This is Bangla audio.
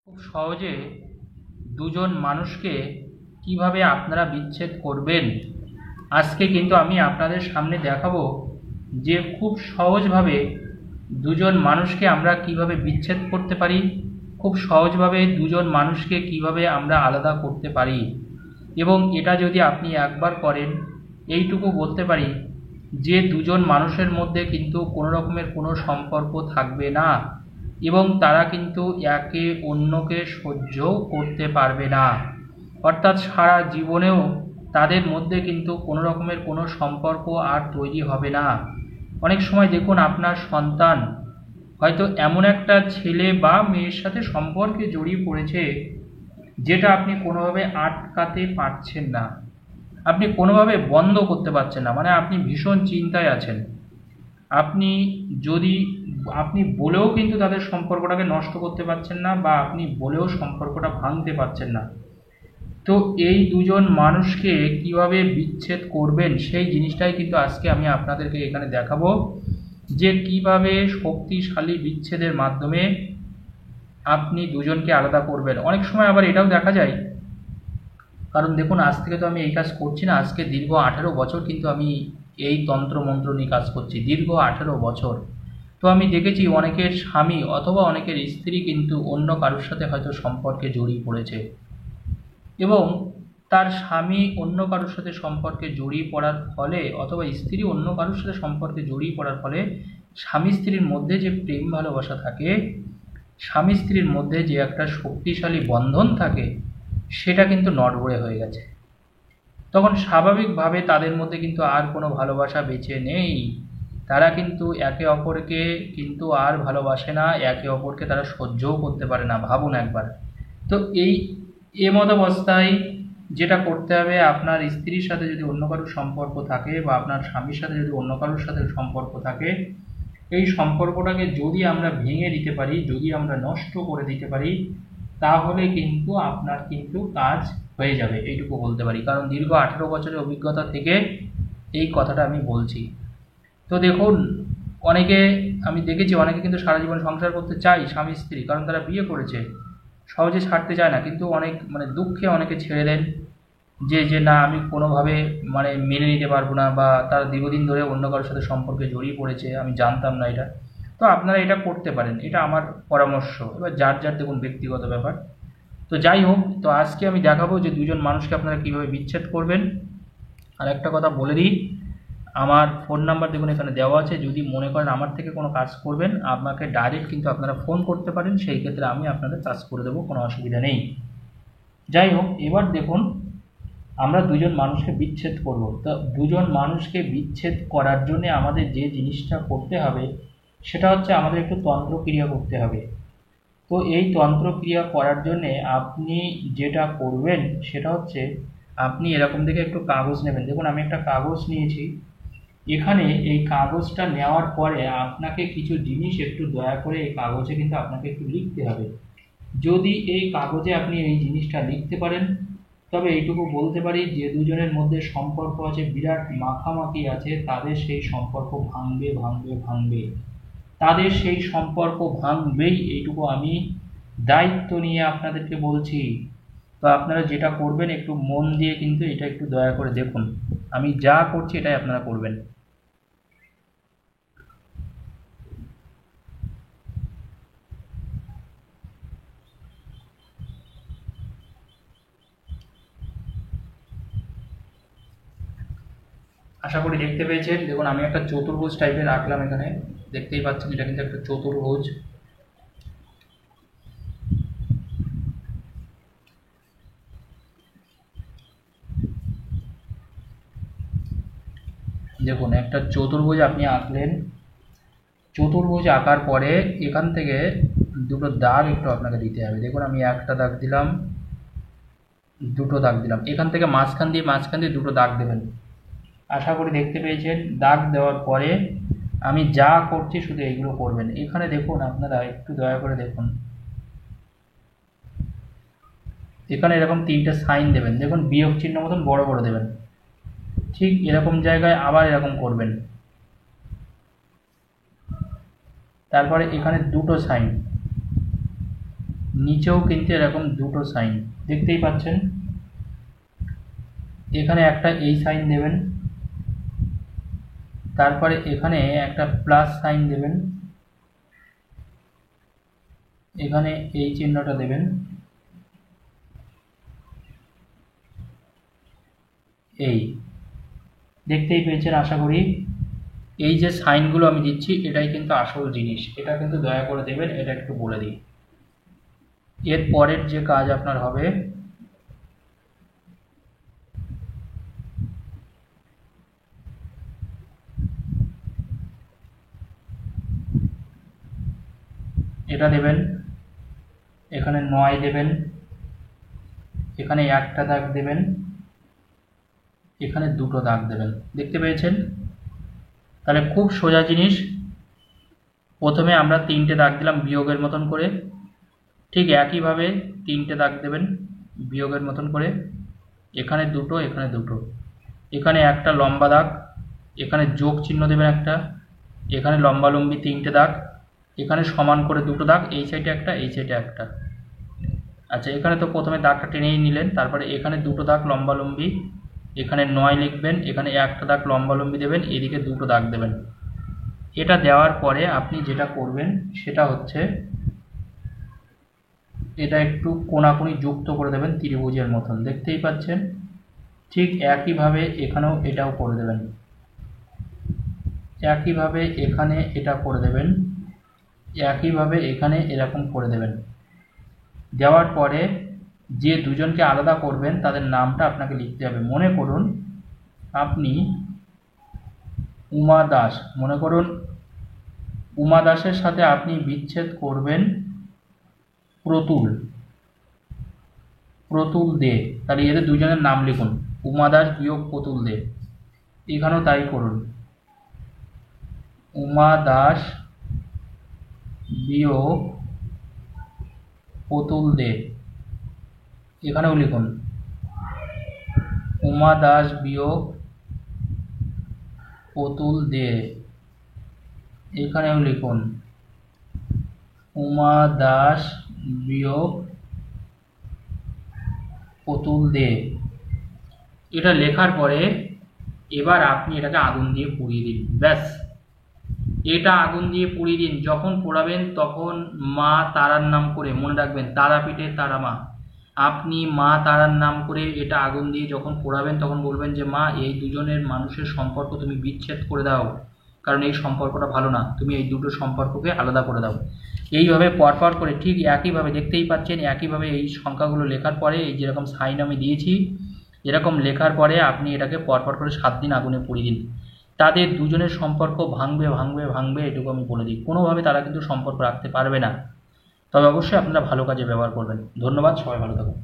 খুব সহজে দুজন মানুষকে কিভাবে আপনারা বিচ্ছেদ করবেন আজকে কিন্তু আমি আপনাদের সামনে দেখাবো যে খুব সহজভাবে দুজন মানুষকে আমরা কিভাবে বিচ্ছেদ করতে পারি, খুব সহজভাবে দুজন মানুষকে কিভাবে আমরা আলাদা করতে পারি। এবং এটা যদি আপনি একবার করেন, এইটুকু বলতে পারি যে দুজন মানুষের মধ্যে কিন্তু কোনো রকমের কোনো সম্পর্ক থাকবে না এবং তারা কিন্তু একে অন্যকে সহ্যও করতে পারবে না, অর্থাৎ সারা জীবনেও তাদের মধ্যে কিন্তু কোনো রকমের কোনো সম্পর্ক আর তৈরি হবে না। অনেক সময় দেখুন আপনার সন্তান হয়তো এমন একটা ছেলে বা মেয়ের সাথে সম্পর্কে জড়িয়ে পড়েছে যেটা আপনি কোনোভাবে আটকাতে পারছেন না, আপনি কোনোভাবে বন্ধ করতে পারছেন না, মানে আপনি ভীষণ চিন্তায় আছেন। আপনি বলেও কিন্তু তাদের সম্পর্কটাকে নষ্ট করতে পারছেন না বা আপনি বলেও সম্পর্কটা ভাঙতে পারছেন না। তো এই দুজন মানুষকে কিভাবে বিচ্ছেদ করবেন সেই জিনিসটাই কিন্তু আজকে আমি আপনাদেরকে এখানে দেখাবো, যে কিভাবে শক্তিশালী বিচ্ছেদের মাধ্যমে আপনি দুজনকে আলাদা করবেন। অনেক সময় আবার এটাও দেখা যায়, কারণ দেখুন আজ থেকে তো আমি এই কাজ করছি না, আজকে দীর্ঘ 18 বছর কিন্তু আমি এই তন্ত্রমন্ত্র নিয়ে কাজ করছি, দীর্ঘ 18 বছর। তো আমি দেখেছি অনেকের স্বামী অথবা অনেকের স্ত্রী কিন্তু অন্য কারোর সাথে হয়তো সম্পর্কে জড়িয়ে পড়েছে এবং তার স্বামী অন্য কারোর সাথে সম্পর্কে জড়িয়ে পড়ার ফলে অথবা স্ত্রী অন্য কারোর সাথে সম্পর্কে জড়িয়ে পড়ার ফলে স্বামী স্ত্রীর মধ্যে যে প্রেম ভালোবাসা থাকে, স্বামী স্ত্রীর মধ্যে যে একটা শক্তিশালী বন্ধন থাকে, সেটা কিন্তু নড়বড়ে হয়ে গেছে। তখন স্বাভাবিকভাবে তাদের মধ্যে কিন্তু আর কোনো ভালোবাসা বেঁচে নেই, তারা কিন্তু একে অপরকে কিন্তু আর ভালোবাসে না, একে অপরকে তারা সহ্যও করতে পারে না। ভাবুন একবার। তো এমতাবস্থায় যেটা করতে হবে, আপনার স্ত্রীর সাথে যদি অন্য কারোর সম্পর্ক থাকে বা আপনার স্বামীর সাথে যদি অন্য কারোর সাথে সম্পর্ক থাকে, এই সম্পর্কটাকে যদি আমরা ভেঙে দিতে পারি, যদি আমরা নষ্ট করে দিতে পারি, তাহলে কিন্তু আপনার কিন্তু কাজ হয়ে যাবে, এইটুকু বলতে পারি, কারণ দীর্ঘ 18 বছরের অভিজ্ঞতা থেকে এই কথাটা আমি বলছি। তো দেখুন, আমি দেখেছি অনেকে কিন্তু সারা জীবন সংসার করতে চায় স্বামী স্ত্রী, কারণ তারা বিয়ে করেছে, সহজে ছাড়তে চায় না, কিন্তু অনেক দুঃখে অনেকে ছেড়ে দেন যে না আমি কোনোভাবে মেনে নিতে পারবো না, বা তারা দীর্ঘদিন ধরে অন্য কারোর সাথে সম্পর্কে জড়িয়ে পড়েছে, আমি জানতাম না এটা। তো আপনারা এটা করতে পারেন, এটা আমার পরামর্শ। এবার যার যার দেখুন ব্যক্তিগত ব্যাপার। তো যাই হোক, তো আজকে আমি দেখাবো যে দুজন মানুষকে আপনারা কীভাবে বিচ্ছেদ করবেন। আর একটা কথা বলে দিই, আমার ফোন নাম্বার দেখুন এখানে দেওয়া আছে, যদি মনে করেন আমার থেকে কোনো কাজ করবেন আমাকে ডাইরেক্ট কিন্তু আপনারা ফোন করতে পারেন, সেই ক্ষেত্রে আমি আপনাদের কাজ করে দেবো, কোনো অসুবিধা নেই। যাই হোক, এবার দেখুন আমরা দুজন মানুষকে বিচ্ছেদ করব। তো দুজন মানুষকে বিচ্ছেদ করার জন্য আমাদের যে জিনিসটা করতে হবে সেটা হচ্ছে আমাদের একটু তন্ত্রক্রিয়া করতে হবে। তো এই তন্ত্রক্রিয়া করার জন্যে আপনি যেটা করবেন সেটা হচ্ছে, আপনি এরকম দেখে একটু কাগজ নেবেন। দেখুন আমি একটা কাগজ নিয়েছি, এখানে এই কাগজটা নেওয়ার পরে আপনাকে কিছু জিনিস একটু দয়া করে এই কাগজে কিন্তু আপনাকে একটু লিখতে হবে। যদি এই কাগজে আপনি এই জিনিসটা লিখতে পারেন, তবে এইটুকু বলতে পারি যে দুজনের মধ্যে সম্পর্ক আছে, বিরাট মাখামাখি আছে, তাদের সেই সম্পর্ক ভাঙবে ভাঙবে ভাঙবে, তাদের সেই সম্পর্ক ভাঙবেই, এইটুকু আমি দায়িত্ব নিয়ে আপনাদেরকে বলছি। তো আপনারা যেটা করবেন একটু মন দিয়ে কিন্তু এটা একটু দয়া করে দেখুন, আমি যা করছি এটাই আপনারা করবেন। আশা করি দেখতে পেয়েছেন। দেখুন আমি একটা চতুর্ভুজ টাইপের রাখলাম এখানে, দেখতেই পাচ্ছেন এটা কিন্তু একটা চতুর্ভুজ। দেখুন একটা চতুর্ভুজ আপনি আঁকলেন, চতুর্ভুজ আঁকার পরে এখান থেকে দুটো দাগ একটু আপনাকে দিতে হবে। দেখুন আমি একটা দাগ দিলাম, দুটো দাগ দিলাম, এখান থেকে মাঝখান দিয়ে দুটো দাগ দেবেন। আশা করি দেখতে পেয়েছেন। দাগ দেওয়ার পরে আমি যা করছি শুধু এইগুলো করবেন। এখানে দেখুন আপনারা একটু দয়া করে দেখুন, এখানে এরকম 3টে সাইন দেবেন, দেখুন বিয়োগ চিহ্ন মতন বড় বড় দেবেন। ঠিক এরকম জায়গায় আবার এরকম করবেন, তারপরে এখানে দুটো সাইন, নিচেও কিন্তু এরকম দুটো সাইন দেখতেই পাচ্ছেন। এখানে একটা এই সাইন দেবেন, তারপরে এখানে একটা প্লাস সাইন দেবেন, এখানে এই চিহ্নটা দেবেন, এই দেখতেই পেয়েছেন আশা করি। এই যে সাইনগুলো আমি দিচ্ছি এটাই কিন্তু আসল জিনিস, এটা কিন্তু দয়া করে দেবেন, এটা একটু বলে দিই। এর পরের যে কাজ আপনার হবে, এটা দেবেন, এখানে 9 দেবেন, এখানে একটা দাগ দেবেন, এখানে দুটো দাগ দেবেন। দেখতে পেয়েছেন? তাহলে খুব সোজা জিনিস। প্রথমে আমরা 3টে দাগ দিলাম বিয়োগের মতন করে, ঠিক একইভাবে 3টে দাগ দেবেন বিয়োগের মতন করে, এখানে দুটো, এখানে দুটো, এখানে একটা লম্বা দাগ, এখানে যোগ চিহ্ন দেবেন একটা, এখানে লম্বালম্বি 3টে দাগ, এখানে সমান করে দুটো দাগ, এই সাইডে একটা, এই সাইডে একটা। আচ্ছা, এখানে তো প্রথমে দাগটা টেনেই নিলেন, তারপরে এখানে দুটো দাগ লম্বালম্বি, এখানে 9 লিখবেন, এখানে একটা দাগ লম্বালম্বি দেবেন, এদিকে দুটো দাগ দেবেন। এটা দেওয়ার পরে আপনি যেটা করবেন সেটা হচ্ছে এটা একটু কোণাকুণি যুক্ত করে দেবেন ত্রিভুজের মতন, দেখতেই পাচ্ছেন। ঠিক একইভাবে এখানেও এটাও করে দেবেন, একইভাবে এখানে এটা করে দেবেন, একইভাবে এখানে এরকম করে দেবেন। দেওয়ার পরে যে দুজনকে আলাদা করবেন তাদের নামটা আপনাকে লিখতে হবে। মনে করুন আপনি উমা দাস, মনে করুন উমা দাসের সাথে আপনি বিচ্ছেদ করবেন প্রতুল, প্রতুল দে। তাহলে এদের দুজনের নাম লিখুন, উমা দাস বিয়োগ প্রতুল দে। এখানেও তাই করুন, উমা দাস বিয়োগ প্রতুল দে। এখানেও লিখুন উমা দাস বিয়োগ প্রতুল দে। এখানেও লিখুন উমা দাস বিয়োগ প্রতুল দে। এটা লেখার পরে এবার আপনি এটাকে আগুন দিয়ে পুড়িয়ে দিন, ব্যাস। এটা আগুন দিয়ে পুড়িয়ে দিন। যখন পোড়াবেন তখন মা তারার নাম করে, মনে রাখবেন তারাপীঠে তারা মা, আপনি মা তারার নাম করে এটা আগুন দিয়ে যখন পোড়াবেন তখন বলবেন যে মা এই দুজনের মানুষের সম্পর্ক তুমি বিচ্ছেদ করে দাও, কারণ এই সম্পর্কটা ভালো না, তুমি এই দুটো সম্পর্ককে আলাদা করে দাও। এইভাবে পরপর করে ঠিক একইভাবে দেখতেই পাচ্ছেন, একইভাবে এই সংখ্যাগুলো লেখার পরে এই যেরকম সাইন আমি দিয়েছি এরকম লেখার পরে আপনি এটাকে পরপর করে 7 দিন আগুনে পুড়িয়ে দিন। তাদের দুজনের সম্পর্ক ভাঙবে ভাঙবে ভাঙবে, এটুকু আমি বলে দিই। কোনোভাবে তারা কিন্তু সম্পর্ক রাখতে পারবে না। তবে অবশ্যই আপনারা ভালো কাজে ব্যবহার করবেন। ধন্যবাদ, সবাই ভালো থাকুন।